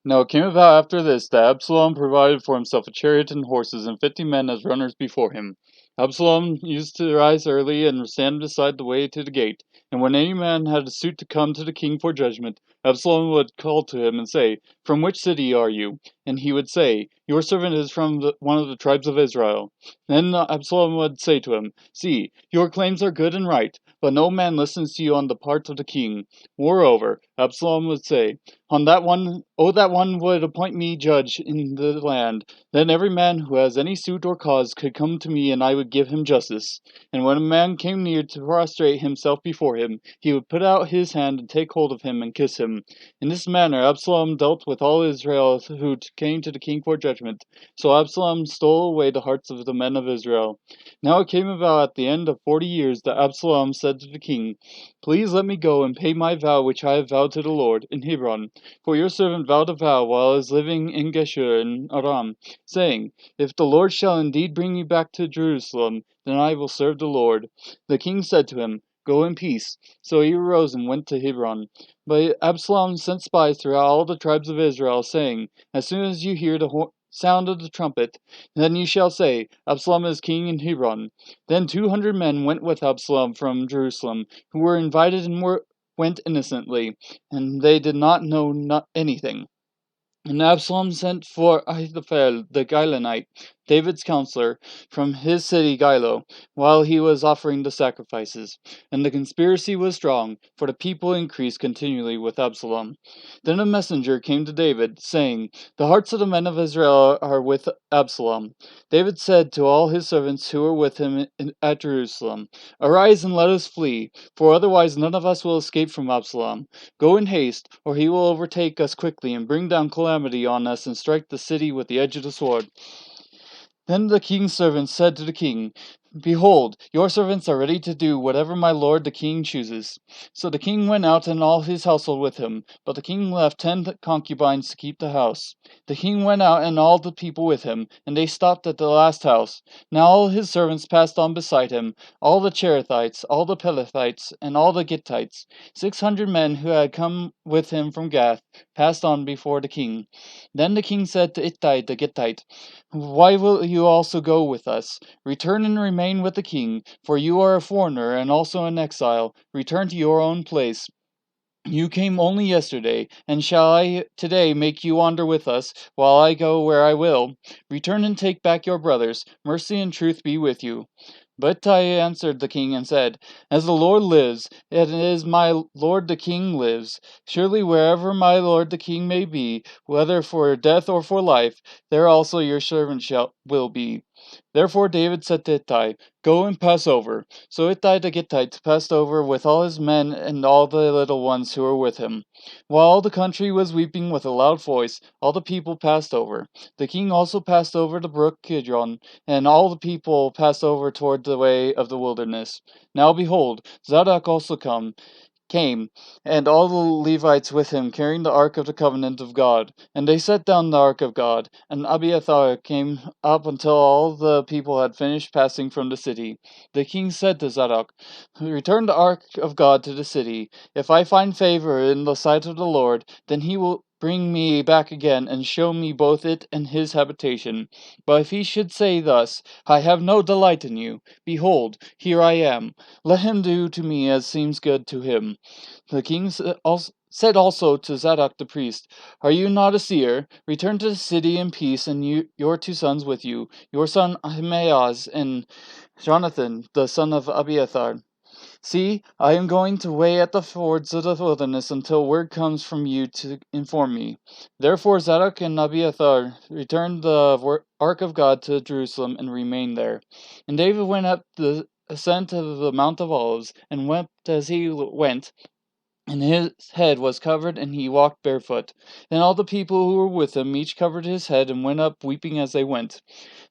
Now it came about after this that Absalom provided for himself a chariot and horses and 50 men as runners before him. Absalom used to rise early and stand beside the way to the gate, and when any man had a suit to come to the king for judgment, Absalom would call to him and say, "From which city are you?" And he would say, "Your servant is from one of the tribes of Israel." Then Absalom would say to him, "See, your claims are good and right, but no man listens to you on the part of the king." Moreover, Absalom would say, that one would appoint me judge in the land. Then every man who has any suit or cause could come to me, and I would give him justice. And when a man came near to prostrate himself before him, he would put out his hand and take hold of him and kiss him. In this manner Absalom dealt with all Israel who came to the king for judgment. So Absalom stole away the hearts of the men of Israel. Now it came about at the end of 40 years that Absalom said to the king, "Please let me go and pay my vow which I have vowed to the Lord in Hebron. For your servant vowed a vow while I was living in Geshur in Aram, saying, If the Lord shall indeed bring me back to Jerusalem, then I will serve the Lord." The king said to him, "Go in peace." So he arose and went to Hebron. But Absalom sent spies throughout all the tribes of Israel, saying, "As soon as you hear the sound of the trumpet, then you shall say, Absalom is king in Hebron." Then 200 men went with Absalom from Jerusalem, who were invited and went innocently, and they did not know anything. And Absalom sent for Ahithophel the Gilonite, David's counselor, from his city Gilo, while he was offering the sacrifices. And the conspiracy was strong, for the people increased continually with Absalom. Then a messenger came to David, saying, "The hearts of the men of Israel are with Absalom." David said to all his servants who were with him at Jerusalem, "Arise and let us flee, for otherwise none of us will escape from Absalom. Go in haste, or he will overtake us quickly and bring down calamity on us and strike the city with the edge of the sword." Then the king's servants said to the king, "Behold, your servants are ready to do whatever my lord the king chooses." So the king went out and all his household with him, but the king left 10 concubines to keep the house. The king went out and all the people with him, and they stopped at the last house. Now all his servants passed on beside him, all the Cherethites, all the Pelethites, and all the Gittites. 600 men who had come with him from Gath passed on before the king. Then the king said to Ittai the Gittite, "Why will you also go with us? Return and remain with the king, for you are a foreigner and also an exile. Return to your own place. You came only yesterday, and shall I today make you wander with us, while I go where I will? Return and take back your brothers. Mercy and truth be with you." But Ittai answered the king and said, "As the Lord lives, and as my lord the king lives, surely wherever my lord the king may be, whether for death or for life, there also your servant will be." Therefore David said to Ittai, "Go and pass over." So Ittai the Gittite passed over with all his men and all the little ones who were with him. While all the country was weeping with a loud voice, all the people passed over. The king also passed over the brook Kidron, and all the people passed over toward the way of the wilderness. Now behold, Zadok also came, and all the Levites with him, carrying the ark of the covenant of God. And they set down the ark of God, and Abiathar came up until all the people had finished passing from the city. The king said to Zadok, "Return the ark of God to the city. If I find favor in the sight of the Lord, then he will bring me back again and show me both it and his habitation. But if he should say thus, I have no delight in you, behold, here I am. Let him do to me as seems good to him." The king said also to Zadok the priest, "Are you not a seer? Return to the city in peace, and your 2 sons with you, your son Ahimaaz and Jonathan, the son of Abiathar. See, I am going to wait at the fords of the wilderness until word comes from you to inform me." Therefore Zadok and Abiathar returned the ark of God to Jerusalem and remained there. And David went up the ascent of the Mount of Olives, and wept as he went, and his head was covered, and he walked barefoot. Then all the people who were with him each covered his head, and went up weeping as they went.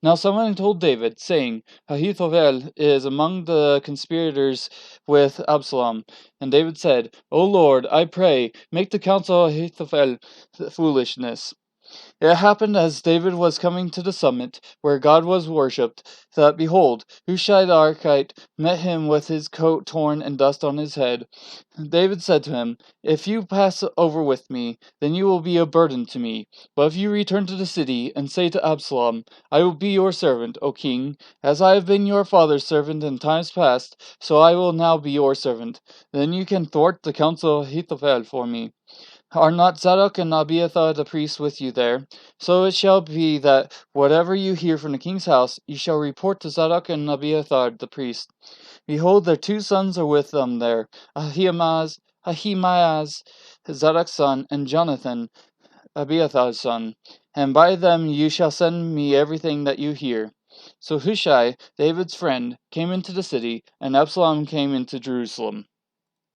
Now someone told David, saying, "Ahithophel is among the conspirators with Absalom." And David said, "O Lord, I pray, make the counsel of Ahithophel foolishness." It happened as David was coming to the summit, where God was worshipped, that, behold, Hushai the Archite met him with his coat torn and dust on his head. David said to him, If you pass over with me, then you will be a burden to me. But if you return to the city, and say to Absalom, I will be your servant, O king, as I have been your father's servant in times past, so I will now be your servant. Then you can thwart the counsel of Ahithophel for me. Are not Zadok and Abiathar the priests with you there? So it shall be that whatever you hear from the king's house, you shall report to Zadok and Abiathar the priests. Behold, their 2 sons are with them there, Ahimaaz, Zadok's son, and Jonathan, Abiathar's son. And by them you shall send me everything that you hear. So Hushai, David's friend, came into the city, and Absalom came into Jerusalem.